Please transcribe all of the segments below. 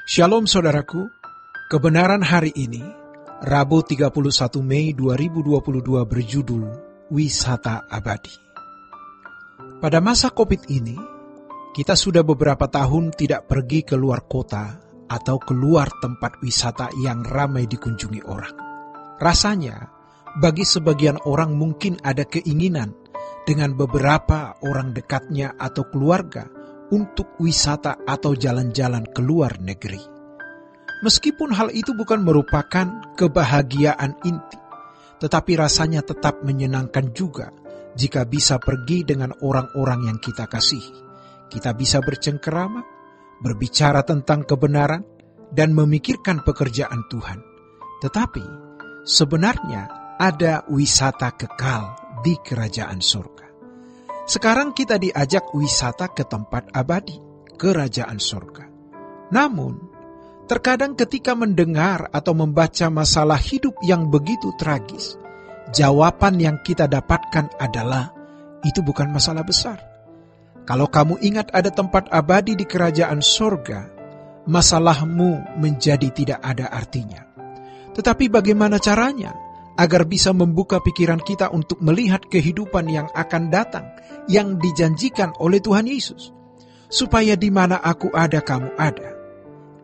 Shalom saudaraku, kebenaran hari ini, Rabu 31 Mei 2022 berjudul Wisata Abadi. Pada masa COVID ini, kita sudah beberapa tahun tidak pergi ke luar kota atau keluar tempat wisata yang ramai dikunjungi orang. Rasanya, bagi sebagian orang mungkin ada keinginan dengan beberapa orang dekatnya atau keluarga untuk wisata atau jalan-jalan ke luar negeri. Meskipun hal itu bukan merupakan kebahagiaan inti, tetapi rasanya tetap menyenangkan juga jika bisa pergi dengan orang-orang yang kita kasihi. Kita bisa bercengkerama, berbicara tentang kebenaran, dan memikirkan pekerjaan Tuhan. Tetapi sebenarnya ada wisata kekal di kerajaan surga. Sekarang kita diajak wisata ke tempat abadi, kerajaan surga. Namun, terkadang ketika mendengar atau membaca masalah hidup yang begitu tragis, jawaban yang kita dapatkan adalah, itu bukan masalah besar. Kalau kamu ingat ada tempat abadi di kerajaan surga, masalahmu menjadi tidak ada artinya. Tetapi bagaimana caranya agar bisa membuka pikiran kita untuk melihat kehidupan yang akan datang, yang dijanjikan oleh Tuhan Yesus, supaya di mana aku ada, kamu ada.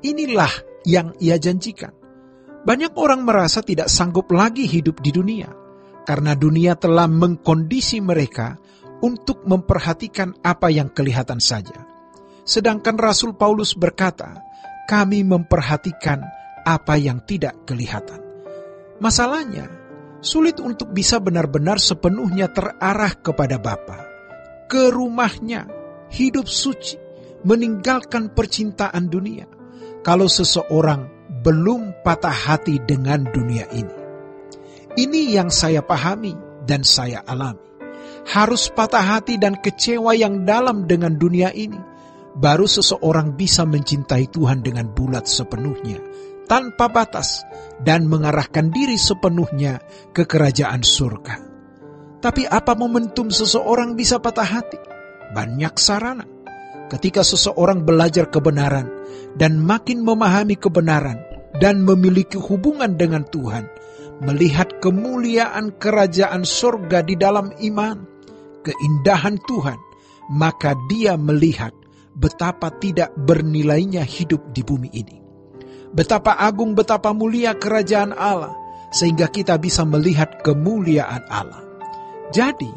Inilah yang Ia janjikan. Banyak orang merasa tidak sanggup lagi hidup di dunia, karena dunia telah mengkondisi mereka untuk memperhatikan apa yang kelihatan saja. Sedangkan Rasul Paulus berkata, kami memperhatikan apa yang tidak kelihatan. Masalahnya, sulit untuk bisa benar-benar sepenuhnya terarah kepada Bapa, ke rumahnya, hidup suci, meninggalkan percintaan dunia, kalau seseorang belum patah hati dengan dunia ini. Ini yang saya pahami dan saya alami. Harus patah hati dan kecewa yang dalam dengan dunia ini, baru seseorang bisa mencintai Tuhan dengan bulat sepenuhnya, tanpa batas, dan mengarahkan diri sepenuhnya ke kerajaan surga. Tapi apa momentum seseorang bisa patah hati? Banyak sarana. Ketika seseorang belajar kebenaran dan makin memahami kebenaran dan memiliki hubungan dengan Tuhan, melihat kemuliaan kerajaan surga di dalam iman, keindahan Tuhan, maka dia melihat betapa tidak bernilainya hidup di bumi ini. Betapa agung, betapa mulia kerajaan Allah, sehingga kita bisa melihat kemuliaan Allah. Jadi,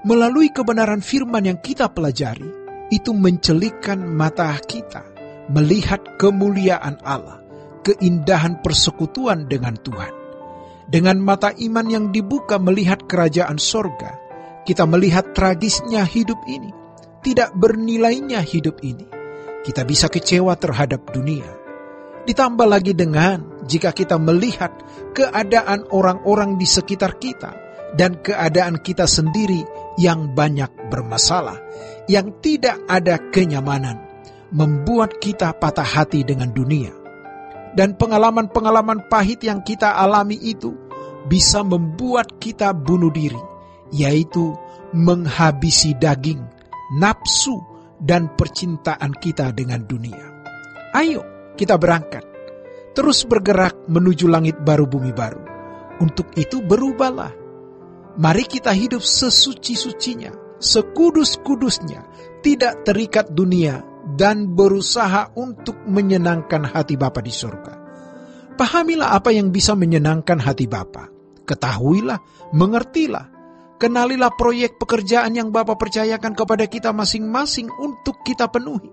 melalui kebenaran firman yang kita pelajari, itu mencelikkan mata kita, melihat kemuliaan Allah, keindahan persekutuan dengan Tuhan. Dengan mata iman yang dibuka melihat kerajaan sorga, kita melihat tragisnya hidup ini, tidak bernilainya hidup ini. Kita bisa kecewa terhadap dunia. Ditambah lagi dengan jika kita melihat keadaan orang-orang di sekitar kita dan keadaan kita sendiri yang banyak bermasalah, yang tidak ada kenyamanan, membuat kita patah hati dengan dunia. Dan pengalaman-pengalaman pahit yang kita alami itu bisa membuat kita bunuh diri, yaitu menghabisi daging, nafsu, dan percintaan kita dengan dunia. Ayo, kita berangkat, terus bergerak menuju langit baru bumi baru. Untuk itu berubahlah. Mari kita hidup sesuci-sucinya, sekudus-kudusnya, tidak terikat dunia, dan berusaha untuk menyenangkan hati Bapa di surga. Pahamilah apa yang bisa menyenangkan hati Bapa. Ketahuilah, mengertilah, kenalilah proyek pekerjaan yang Bapa percayakan kepada kita masing-masing untuk kita penuhi.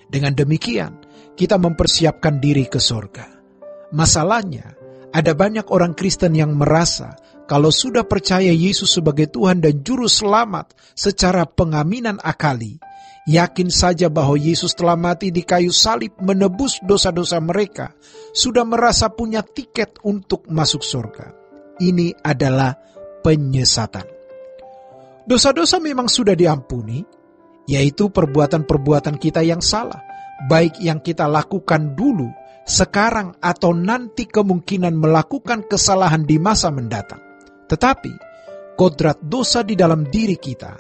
Dengan demikian, kita mempersiapkan diri ke surga. Masalahnya, ada banyak orang Kristen yang merasa kalau sudah percaya Yesus sebagai Tuhan dan Juru Selamat secara pengaminan akali, yakin saja bahwa Yesus telah mati di kayu salib menebus dosa-dosa mereka, sudah merasa punya tiket untuk masuk surga. Ini adalah penyesatan. Dosa-dosa memang sudah diampuni, yaitu perbuatan-perbuatan kita yang salah, baik yang kita lakukan dulu, sekarang, atau nanti kemungkinan melakukan kesalahan di masa mendatang. Tetapi, kodrat dosa di dalam diri kita,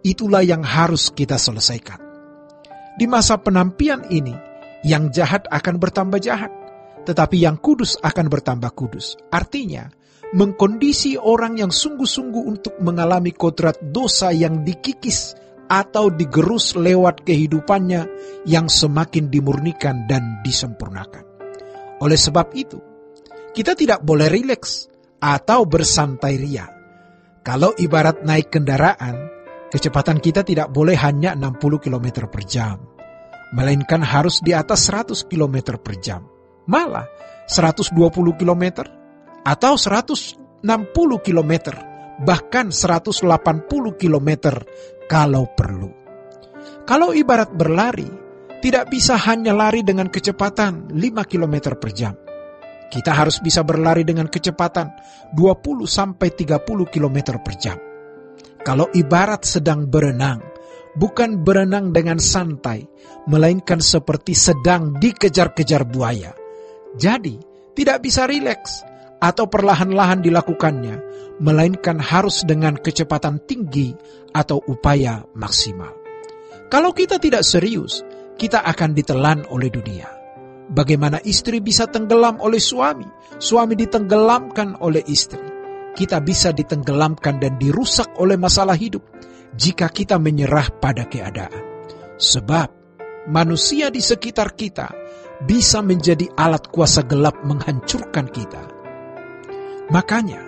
itulah yang harus kita selesaikan. Di masa penampian ini, Yang jahat akan bertambah jahat, tetapi yang kudus akan bertambah kudus. Artinya, mengkondisi orang yang sungguh-sungguh untuk mengalami kodrat dosa yang dikikis atau digerus lewat kehidupannya yang semakin dimurnikan dan disempurnakan. Oleh sebab itu, kita tidak boleh rileks atau bersantai ria. Kalau ibarat naik kendaraan, kecepatan kita tidak boleh hanya 60 km per jam, melainkan harus di atas 100 km per jam. Malah 120 km atau 160 km, bahkan 180 km kalau perlu. Kalau ibarat berlari, tidak bisa hanya lari dengan kecepatan 5 km per jam. Kita harus bisa berlari dengan kecepatan 20-30 km per jam. Kalau ibarat sedang berenang, bukan berenang dengan santai, melainkan seperti sedang dikejar-kejar buaya. Jadi, tidak bisa rileks atau perlahan-lahan dilakukannya, melainkan harus dengan kecepatan tinggi atau upaya maksimal. Kalau kita tidak serius, kita akan ditelan oleh dunia. Bagaimana istri bisa tenggelam oleh suami, suami ditenggelamkan oleh istri. Kita bisa ditenggelamkan dan dirusak oleh masalah hidup jika kita menyerah pada keadaan. Sebab manusia di sekitar kita bisa menjadi alat kuasa gelap menghancurkan kita. Makanya,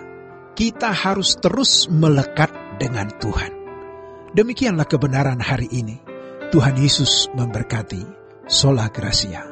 kita harus terus melekat dengan Tuhan. Demikianlah kebenaran hari ini. Tuhan Yesus memberkati. Sola Gracia.